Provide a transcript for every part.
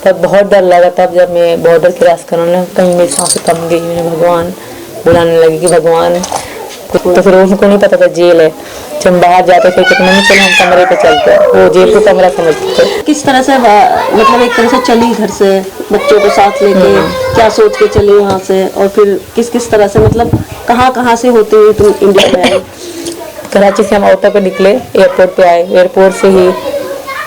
तब बहुत डर लगा। तब जब मैं बॉर्डर क्रॉस करने लगा, कहीं मेरी सांसें थम गई, मैंने भगवान बुलाने लगी कि भगवान। तो फिर उनको नहीं पता था जेल है। जब हम बाहर जाते थे तो मम्मी चलो हम कमरे पे चलते हैं, वो जेल को कमरा समझते थे। किस तरह से मतलब एक तरह से चली घर से बच्चों को साथ लेके, क्या सोच के चली वहाँ से, और फिर किस किस तरह से मतलब कहाँ से होते हुए तुम इंडिया में आई? कराची से हम ऑटो पे निकले, एयरपोर्ट पे आए। एयरपोर्ट से ही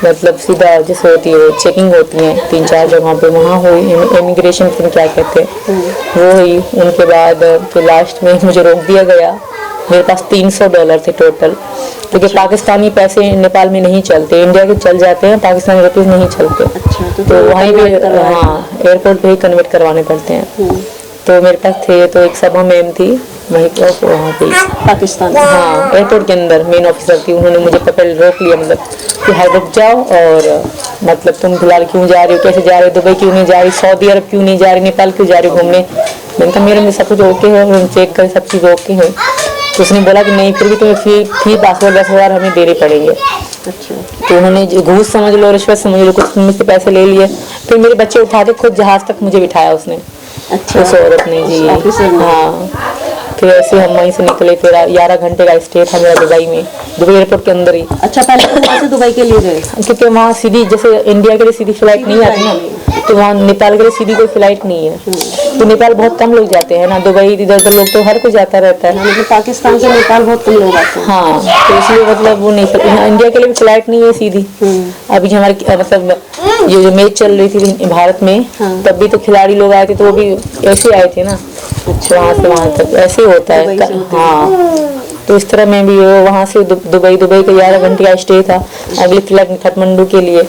मतलब सीधा जैसे होती है चेकिंग होती है 3-4 जगहों पे, वहाँ हुई इमिग्रेशन फिर क्या कहते हैं वो हुई। उनके बाद फिर लास्ट में मुझे रोक दिया गया। मेरे पास $300 थे टोटल, क्योंकि पाकिस्तानी पैसे नेपाल में नहीं चलते, इंडिया के चल जाते हैं, पाकिस्तानी रुपीज़ नहीं चलते। तो वहीं पे एयरपोर्ट पे ही कन्वर्ट करवाने पड़ते हैं। तो मेरे पास थे, तो एक सभा मैम थी वहीं पर वहाँ पे पाकिस्तान, हाँ एयरपोर्ट के अंदर मेन ऑफिसर थी। उन्होंने मुझे पकड़ रोक लिया, मतलब कि हाई रुक जाओ, और मतलब तुम फिलहाल क्यों जा रही हो, कैसे जा रही हो, दुबई क्यों नहीं जा रही, सऊदी अरब क्यों नहीं जा रही, नेपाल क्यों जा रही हो घूमने। मैंने कहा मेरे में सब कुछ ओके है, उन्होंने चेक कर सब चीज़ ओके है। तो उसने बोला कि नहीं फिर भी तुम्हें फी पासपोर्ट 10,000 हमें देने पड़ेंगे। अच्छा। तो उन्होंने घूस समझ लो, रिश्वत समझ लो, कुछ मुझसे पैसे ले लिए। फिर मेरे बच्चे उठा के खुद जहाज तक मुझे बिठाया उसने। अच्छा। उस औरत ने जी, हाँ। फिर ऐसे हम वहीं से निकले। फिर 11 घंटे का स्टे था मेरा दुबई में, दुबई एयरपोर्ट के अंदर ही। अच्छा, पहले तो वहाँ से दुबई के लिए गए? क्योंकि वहाँ सीधी जैसे इंडिया के लिए सीधी फ्लाइट नहीं आती ना, तो वहाँ नेपाल के लिए सीधी कोई फ्लाइट नहीं है। तो नेपाल बहुत कम लोग जाते हैं ना, दुबई इधर उधर लोग तो हर कोई जाता रहता है। मतलब पाकिस्तान से नेपाल बहुत कम लोग आते हैं। हाँ, तो इसलिए मतलब वो नहीं सकते। इंडिया के लिए भी फ्लाइट नहीं है सीधी। अभी हमारी मतलब ये जो मैच चल रही थी भारत में, तब भी तो खिलाड़ी लोग आए थे, तो वो भी ऐसे आए थे ना। अच्छा, वहाँ से वहाँ तक ऐसे होता है। हाँ, तो इस तरह मैं भी वहाँ से दुबई के 11 घंटे का स्टे था। अगली फ्लाइट काठमांडू के लिए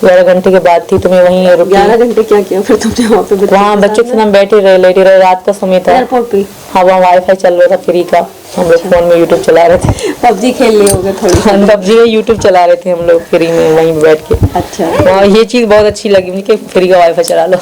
11 घंटे के बाद थी, तो मैं वहीं 11 घंटे क्या किया फिर तुमने वहाँ पे? वहाँ बच्चों के साथ बैठे रहे, लेटे रहे। रात का समय था, एयरपोर्ट पे। हाँ, वहाँ वाईफाई चल रहा था फ्री का। हम लोग फोन में यूट्यूब चला रहे थे। पबजी खेल रहे होंगे थोड़ी? हम पबजी में यूट्यूब चला रहे थे हम लोग फ्री में वहीं बैठ के। अच्छा। वहाँ ये चीज़ बहुत अच्छी लगी मुझे कि फ्री का वाईफाई चला लो।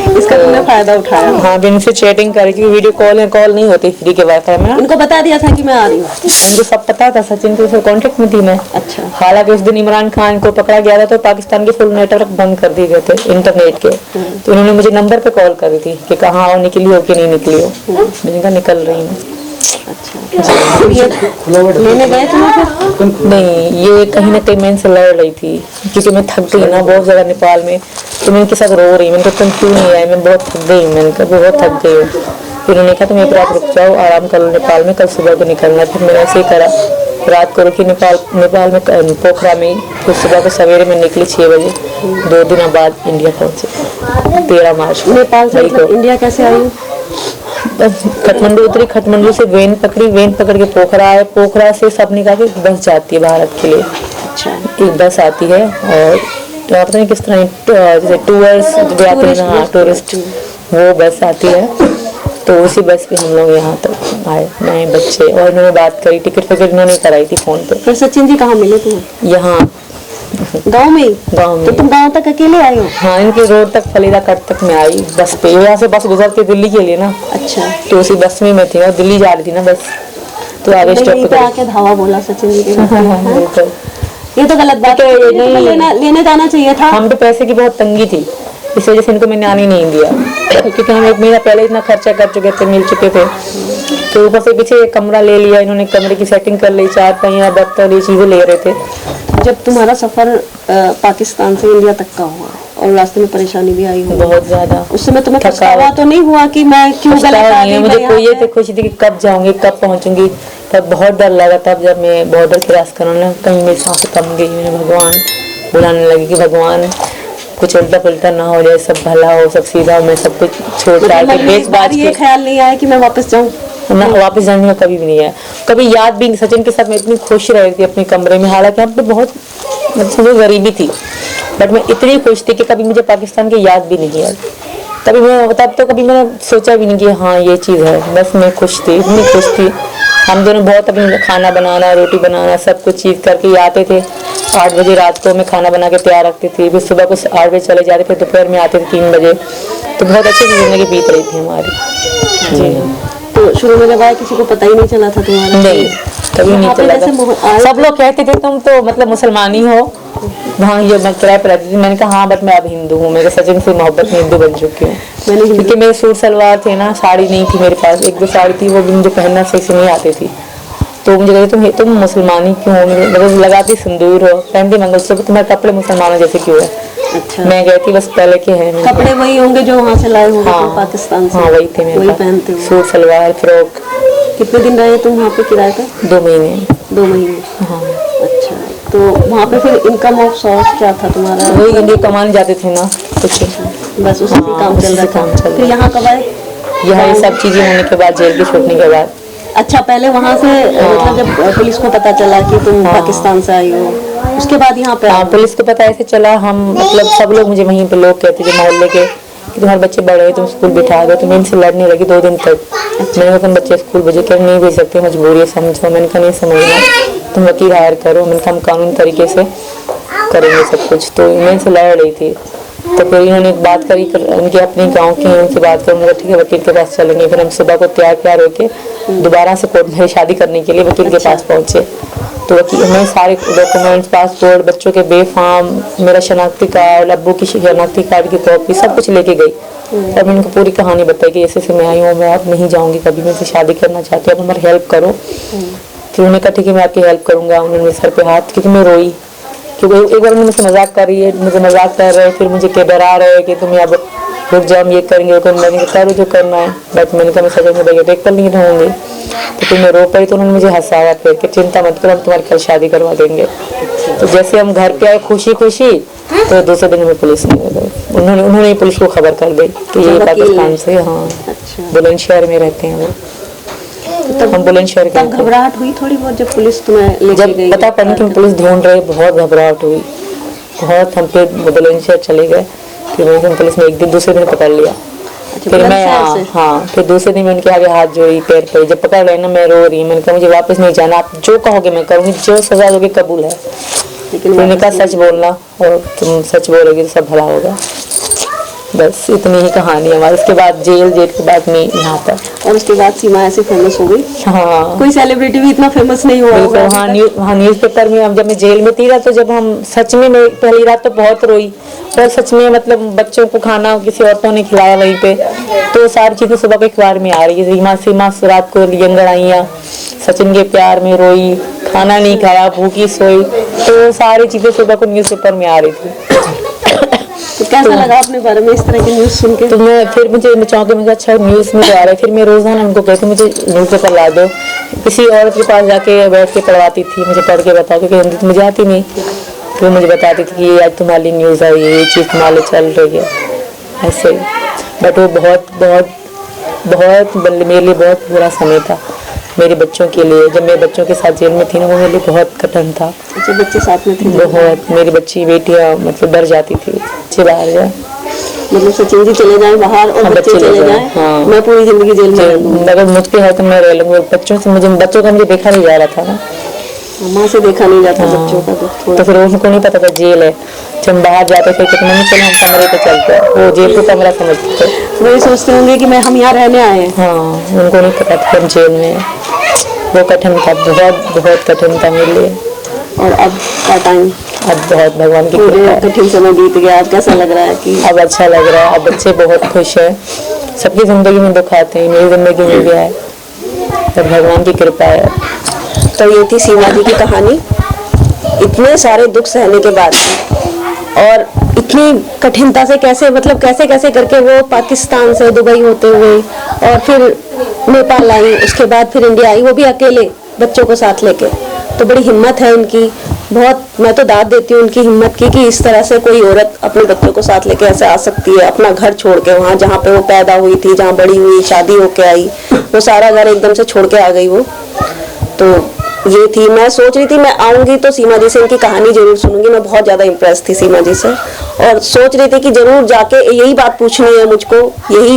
इसका तुमने फायदा उठाया? हाँ, इनसे चैटिंग करी, क्योंकि वीडियो कॉल नहीं होती फ्री के वाईफाई में। उनको बता दिया था कि मैं आ रही हूँ? उनको सब पता था, सचिन के साथ कांटेक्ट में थी मैं। अच्छा। हालांकि उस दिन इमरान खान को पकड़ा गया था, तो पाकिस्तान के फुल नेटवर्क बंद कर दिए गए थे इंटरनेट के। तो उन्होंने मुझे नंबर पे कॉल करी थी कि कहाँ हो, निकली हो कि नहीं निकली हो। मैंने कहा निकल रही हूँ। अच्छा। लेने गए थे ना फिर? नहीं, ये कहीं ना कहीं मैं इनसे लड़ रही थी, क्योंकि मैं थक गई ना बहुत ज़्यादा नेपाल में। तो मैं इनके साथ रो रही, मैंने कहा तुम क्यों नहीं आए, मैं बहुत थक गई। मैंने कहा बहुत थक गई हूँ। फिर उन्होंने कहा तुम एक रात रुक जाओ, आराम कर लो नेपाल में, कल सुबह को निकलना। फिर मैंने ऐसे ही करा, रात को रुकी नेपाल में पोखरा में। फिर सुबह को सवेरे में निकली 6 बजे, 2 दिनों बाद इंडिया पहुँचे 13 मार्च। नेपाल से इंडिया कैसे आई? काठमांडू उतरी, काठमांडू से वेन पकड़ी, वेन पकड़ के पोखरा आए। पोखरा से सब निकाल के बस जाती है भारत के लिए। अच्छा। एक बस आती है, और पता नहीं किस तरह जैसे टूरिस्ट जो आते हैं ना, टूरिस्ट, वो बस आती है। तो उसी बस पे हम लोग यहाँ तक आए, नए बच्चे। और इन्होंने बात करी, टिकट इन्होंने कराई थी फोन पे। फिर सचिन जी कहाँ मिले तुम्हें? यहाँ गाँव में? गाँव में। तो तुम गाँव तक अकेले आई हो? हाँ, इनके रोड तक फलीदा कट तक मैं आई बस पे। यहाँ से बस गुजरती दिल्ली के लिए ना। अच्छा। तो उसी बस में मैं थी, और दिल्ली जा रही थी ना बस। तो आगे स्टॉप पे आके धावा बोला सचिन जी के। बिल्कुल, ये तो गलत बात है। लेने जाना चाहिए था। हम पे पैसे की बहुत तंगी थी, इस वजह से इनको मैंने आने नहीं दिया, क्योंकि हम 1 महीना पहले इतना खर्चा कर चुके थे, मिल चुके थे। तो ऊपर से पीछे एक कमरा ले लिया इन्होंने, कमरे की सेटिंग कर ली, 4 पहिया बर्तन ये चीज़ें ले रहे थे। जब तुम्हारा सफर पाकिस्तान से इंडिया तक का हुआ और रास्ते में परेशानी भी आई हो बहुत ज्यादा, उस समय तुम्हें पछतावा तो नहीं हुआ कि मैं क्यों गलत आ गई? मुझे कोई ये खुशी थी कि कब जाऊंगी, कब पहुंचूंगी। तब बहुत डर लगा। तब जब मैं बॉर्डर क्रॉस करने लगा, कहीं मेरी सांसें थम गई, मैंने भगवान बुलाने लगी कि भगवान कुछ उल्टा पुल्टा ना हो जाए, सब भला हो, सब सीधा हो, मैं सब कुछ छोड़ छाड़ के बेच बाज के। ये ख्याल नहीं आया कि मैं वापस जाऊं? ना, वापस जाने का कभी भी नहीं है। कभी याद भी नहीं। सचिन के साथ मैं इतनी खुश रह रही थी अपने कमरे में, हालांकि हम पे बहुत मतलब गरीबी थी, बट मैं इतनी खुश थी कि कभी मुझे पाकिस्तान की याद भी नहीं आई। तब तो कभी मैंने सोचा भी नहीं कि हाँ ये चीज़ है। बस मैं खुश थी, इतनी खुश थी। हम दोनों बहुत अपनी खाना बनाना, रोटी बनाना, सब कुछ चीज़ करके आते थे। 8 बजे रात को मैं खाना बना के तैयार रखती थी, फिर सुबह को 8 बजे चले जाते थे, दोपहर में आते थे 3 बजे। तो बहुत अच्छी ज़िंदगी बीत रही थी हमारी। जी। तो शुरू में जब आए किसी को पता ही नहीं चला था तुम्हारा? नहीं, कभी नहीं वहाँ पे चला जैसे था। आए सब लोग कहते थे तुम तो मतलब मुसलमान ही हो। हाँ, ये मैं किराए पर रहती थी। मैंने कहा हाँ, बट मैं अब हिंदू हूँ, मेरे सचिन से मोहब्बत में हिंदू बन चुकी हूँ। मैंने हिंदू- क्योंकि मेरे सूट सलवार थे ना, साड़ी नहीं थी मेरे पास, एक दो साड़ी थी, वो भी मुझे पहनना सही से नहीं आती थी। तो मुझे कहते तुम मुसलमानी क्यों हो, मुझे मतलब लगाती सिंदूर हो, पहनती मंगलसूत्र, तुम्हारे कपड़े मुसलमानों जैसे क्यों है। अच्छा, मैं कहती बस पहले के हैं। कपड़े वही होंगे जो वहाँ से लाए होंगे हाँ, तुम पाकिस्तान से? हाँ वही थे मेरे वही पास। पहनते हो? Suit salwar frock. कितने दिन रहे तुम वहाँ पे किराए पे? 2 महीने। 2 महीने। हाँ, अच्छा, तो वहाँ पे फिर इनकम ऑफ सोर्स क्या था तुम्हारा? वही इंडिया कमाने जाते थे ना कुछ। बस उसी हाँ, काम चल उसी रहा से था। काम चल रहा फिर यहाँ कब आए? यहाँ ये सब चीजें होने के बाद, जेल के छूटने के बाद। अच्छा, पहले वहाँ से मतलब जब पुलिस को पता चला कि तुम पाकिस्तान से आई हो, उसके बाद यहाँ पे हाँ, आए? पुलिस को पता ऐसे चला, हम मतलब सब लोग मुझे वहीं पे लोग कहते थे मोहल्ले के कि तुम्हारे बच्चे बड़े हैं, तुम स्कूल बिठा दो। तो मैं इनसे लड़ने लगी 2 दिन तक। मैंने कहा तुम बच्चे स्कूल भेजो, क्या नहीं भेज सकते, मजबूरी है समझो। मैंने कहा नहीं समझना, तुम वकील हायर करो। मैंने कहा हम कानूनी तरीके से करेंगे सब कुछ। तो मैं इनसे लड़ रही थी। तो फिर इन्होंने एक बात करी, उनके अपने गांव की, उनसे बात करूँ, मतलब ठीक है वकील के पास चलेंगे। फिर हम सुबह को तैयार होके दोबारा से कोर्ट में शादी करने के लिए वकील के पास पहुंचे। तो वकील मैं सारे डॉक्यूमेंट्स, पासपोर्ट, बच्चों के बेफाम, मेरा शनाख्ती कार्ड, अब्बू की शनाख्ती कार्ड की कॉपी, सब कुछ लेके गई। तब मैंने उनको पूरी कहानी बताई कि ऐसे मैं आई हूँ, मैं अब नहीं जाऊँगी कभी, मैं शादी करना चाहती हूँ, अब हमारी हेल्प करो। फिर उन्होंने कहा ठीक है मैं आपकी हेल्प करूँगा। उन्होंने मेरे सर पे हाथ, क्योंकि मैं रोई, क्योंकि एक बार मुझसे मजाक कर रही है, मुझे मजाक कर रहे हैं, फिर मुझे क्या डरा रहे हैं कि तुम अब रुक जाओ, हम ये करेंगे वो करेंगे। मैंने कहा करो जो करना है, बट मैंने कहा मैं सच में भैया एक पल नहीं रहूँगी। तो फिर मैं रो पाई। तो उन्होंने मुझे हंसाया फिर कि चिंता मत करो, हम तुम्हारी कल शादी करवा देंगे। तो जैसे हम घर पे आए खुशी खुशी, तो दूसरे दिन में पुलिस नहीं गई। उन्होंने पुलिस को खबर कर दी कि ये पाकिस्तान से, हाँ अच्छा, बुलंदशहर में रहते हैं वो। तब हम बुलंदशहर गए तब थे। घबराहट हुई थोड़ी बहुत जब पुलिस तुम्हें लेके जब गई? पता पड़ने की पुलिस ढूंढ रहे, बहुत घबराहट हुई, बहुत। हम फिर बुलंदशहर चले गए। फिर वहीं पुलिस ने एक दिन दूसरे दिन पकड़ लिया। अच्छा, फिर मैं बुलंदशहर से? हाँ, फिर दूसरे दिन मैं उनके आगे हाथ जोड़ी, पैर पे। जब पकड़ रहे ना, मैं रो रही, मैंने कहा मुझे वापस नहीं जाना, आप जो कहोगे मैं करूँगी, जो सजा दोगे कबूल है। लेकिन फिर उन्होंने कहा वापस सच बोलना, और तुम सच बोलोगे तो सब भला होगा। बस इतनी ही कहानी हमारी। उसके बाद जेल के बाद में यहाँ पर। और उसके बाद सीमा ऐसे फेमस हो गई? हाँ कोई सेलिब्रिटी भी इतना फेमस नहीं हुआ होगा बिल्कुल। हाँ, न्यूज़पेपर में अब जब मैं जेल में थी ना, तो जब हम सच में, मैं पहली रात तो बहुत रोई, और सच में मतलब बच्चों को खाना किसी औरतों ने खिलाया वहीं पे, तो सारी चीज़ें सुबह के अखबार में आ रही है। सीमा रात को यंगर आइयाँ, सचिन के प्यार में रोई, खाना नहीं खाया, भूखी सोई, तो सारी चीज़ें सुबह को न्यूज़पेपर में आ रही थी। तो कैसा लगा अपने बारे में इस तरह की न्यूज़ सुन के? तो मैं फिर मुझे चौंके में अच्छा न्यूज़ में तो आ रहा है। फिर मैं रोज़ाना उनको कहती मुझे न्यूज़पेपर ला दो। किसी औरत के पास जाके बैठ के पढ़वाती थी, मुझे पढ़ के बताओ, क्योंकि हिंदी तो मुझे आती नहीं। फिर मुझे बताती थी कि आज तुम्हारी न्यूज़ आई है, ये चीज़ तुम्हारे चल रही है, ऐसे। बट वो बहुत मेरे लिए बहुत बुरा समय था, मेरे बच्चों के लिए। जब मेरे बच्चों के साथ जेल में थी ना, वो मेरे लिए बहुत कठिन था। अच्छा, बच्चे साथ में थे? बहुत। मेरी बेटियाँ मतलब डर जाती थी बच्चे बाहर जाए, मतलब सचिन जी चले जाए बाहर और बच्चे चले जाए, हाँ। मैं पूरी जिंदगी जेल में रहूंगी। अगर मुझ पे है तो मैं रह लूंगी। बच्चों का मुझे देखा नहीं जा रहा था ना, माँ से देखा नहीं जाता बच्चों का दुख थोड़ा। तो फिर उनको नहीं पता था जेल है। जब हम बाहर जाते थे तो मम्मी चलो हम कमरे पे चलते हैं, वो जेल को कमरा समझते थे। वही सोचते होंगे कि हम यहाँ रहने आए हैं। हाँ, उनको नहीं पता था हम जेल में हैं। वो कठिन था, बहुत कठिन था मेरे लिए। और अब का टाइम, अब बहुत भगवान की पूरे कृपा है। कठिन समय बीत गया, अब कैसा लग रहा है कि अब अच्छा लग रहा है। अब बच्चे बहुत खुश हैं। सबकी ज़िंदगी में दुख आते हैं, मेरी ज़िंदगी में भी आए, तो भगवान की कृपा है। तो ये थी सीमा जी की कहानी। इतने सारे दुख सहने के बाद और इतनी कठिनता से कैसे करके वो पाकिस्तान से दुबई होते हुए और फिर नेपाल आई, उसके बाद फिर इंडिया आई, वो भी अकेले बच्चों को साथ लेके। तो बड़ी हिम्मत है इनकी, बहुत। मैं तो दाद देती हूँ उनकी हिम्मत की कि इस तरह से कोई औरत अपने बच्चों को साथ लेके ऐसे आ सकती है, अपना घर छोड़ के, वहाँ जहाँ पे वो पैदा हुई थी, जहाँ बड़ी हुई, शादी होके आई, वो सारा घर एकदम से छोड़ के आ गई वो। तो ये थी, मैं सोच रही थी मैं आऊंगी तो सीमा जी से इनकी कहानी जरूर सुनूंगी। मैं बहुत ज्यादा इम्प्रेस थी सीमा जी से, और सोच रही थी कि जरूर जाके यही बात पूछनी है मुझको, यही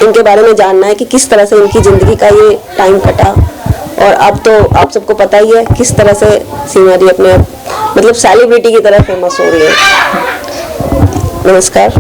इनके बारे में जानना है कि किस तरह से इनकी जिंदगी का ये टाइम कटा। और अब तो आप सबको पता ही है किस तरह से सीमा जी अपने मतलब सेलिब्रिटी की तरह फेमस हो रही है। नमस्कार।